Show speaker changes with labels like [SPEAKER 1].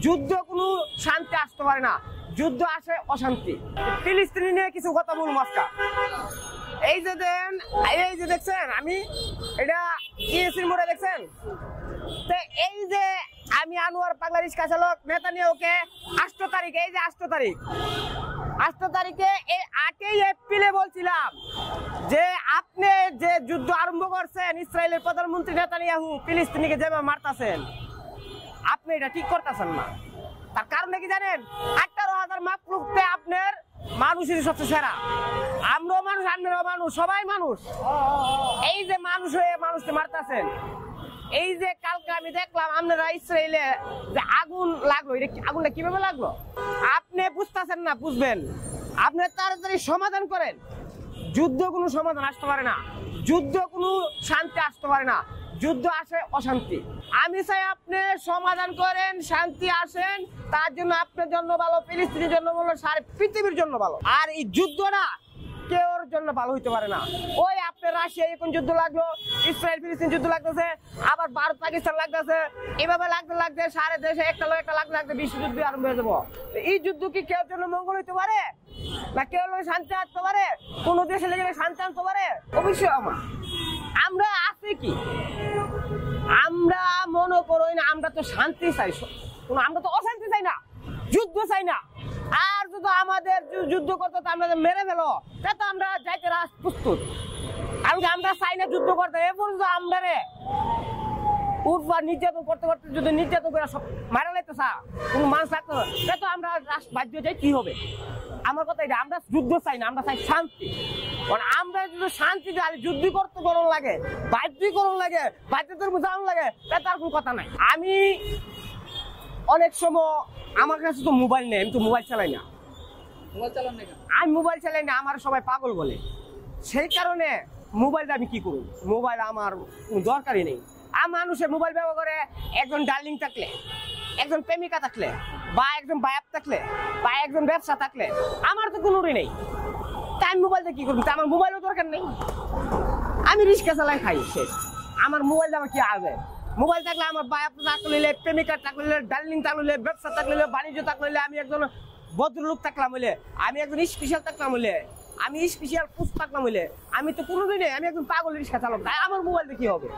[SPEAKER 1] যুদ্ধ কোনো শান্তি আসতে পারে না, যুদ্ধ আসে অশান্তি। ফিলিস্তিনি নিয়ে কিছু কথা বলবো আজকে। এই যে দেখছেন, আমি এটা ইএসির মোড়ে দেখছেন, তো এই যে আমি আনোয়ার বাংলা রিক্সা চালক নেতানিয়াহুকে 8 তারিখ, এই যে 8 তারিখে এই 8 এপ্রিলে বলছিলাম যে আপনি যে যুদ্ধ আরম্ভ করছেন, ইসরায়েলের প্রধানমন্ত্রী নেতানিয়াহু ফিলিস্তিনিকে যেভাবে মারতেছেন, আপনি এটা ঠিক করতেছেন না। তার কারণে কি জানেন? 18,000 মাকলুকতে আপনার মানুষেরই সবচেয়ে সেরা। আমরাও মানুষ, আপনারাও মানুষ, সবাই মানুষ। এই যে মানুষ হয়ে মানুষকে মারতেছেন, এই যে কালকে আমি দেখলাম আপনারা ইসরায়েলে যে আগুন লাগলো, আগুনটা কিভাবে লাগলো আপনি বুঝতেছেন না, বুঝবেন। আপনি তাড়াতাড়ি সমাধান করেন। যুদ্ধ কোনো সমাধান আসতে পারে না, যুদ্ধ কোনো শান্তি আসতে পারে না, যুদ্ধ আসে অশান্তি। আমি চাই আপনি সমাধান করেন, শান্তি আসেন, তার জন্য আপনার জন্য ভালো, ফিলিস্তিনের জন্য ভালো, সারা পৃথিবীর জন্য ভালো। আর এই যুদ্ধটা কেউর জন্য ভালো হইতে পারে না। ওই আপনার রাশিয়া এখন যুদ্ধ লাগলো, ইসরায়েল ফিলিস্তিন যুদ্ধ লাগতেছে, আবার ভারত পাকিস্তান লাগতেছে, এভাবে লাগতে সারা দেশে একটা লাগতে বিশ্বযুদ্ধ আরম্ভ হয়ে যাবো। এই যুদ্ধ কি কেউর জন্য মঙ্গল হইতে পারে না? কেউ শান্তি আনতে পারে? কোন দেশে লেগে শান্তি আনতে পারে? অবশ্যই আমরা আছি কি, আমরা মনে করই না, আমরা তো শান্তি চাই, আমরা তো অশান্তি চাই না, যুদ্ধ চাই না। আর যদি আমাদের যুদ্ধ করতে আমরা মেরে ফেলো, তা তো আমরা যাইতে প্রস্তুত। কারণ আমরা চাই না যুদ্ধ করতে। এ পর্যন্ত আমরা উঠবার নির্যাতন করতে যদি নির্যাতন করে সব মারা লাইতে চা কোনো মানুষ লাগতো না, তা তো আমরা বাধ্য যাই। কি হবে? আমার কথা এটা, আমরা যুদ্ধ চাই না, আমরা চাই শান্তি। কারণ আমরা যদি শান্তি চাই, যুদ্ধ করতে গরম লাগে, বাধ্যকরণ লাগে, বাধ্যতার বোঝানো লাগে, তা তার কোনো কথা নাই। আমি অনেক সময় আমার কাছে তো মোবাইল নেই, আমি তো মোবাইল চালাই না। আমি মোবাইল চালাই না, আমার সবাই পাগল বলে। সেই কারণে মোবাইলটা আমি কি করব? মোবাইল আমার দরকারই নেই। মানুষের মোবাইল ব্যবহার করে একজন ডার্লিং থাকলে, একজন প্রেমিকা থাকলে, বা একজন বায়াপ থাকলে, বা একজন ব্যবসা থাকলে, আমার তো কোনোই নেই। তাই আমি মোবাইলটা কি করবো? আমার মোবাইলও দরকার নেই। আমি রিক্সা চালাই, খাই, শেষ। আমার মোবাইলটা আমার কি আসবে? মোবাইল থাকলে আমার বায়াপ থাকলে, প্রেমিকা থাকলে, ডার্লিং থাকলে, ব্যবসা থাকলে, বাণিজ্য থাকলে, আমি একজন ভদ্রলোক থাকলাম হইলে, আমি একজন স্পেশাল থাকলাম হইলে, আমি স্পেশাল পুষ থাকলাম হইলে, আমি তো কোনোদিন নেই, আমি একজন পাগল রিক্সা চালক। তাই আমার মোবাইলটা কি হবে?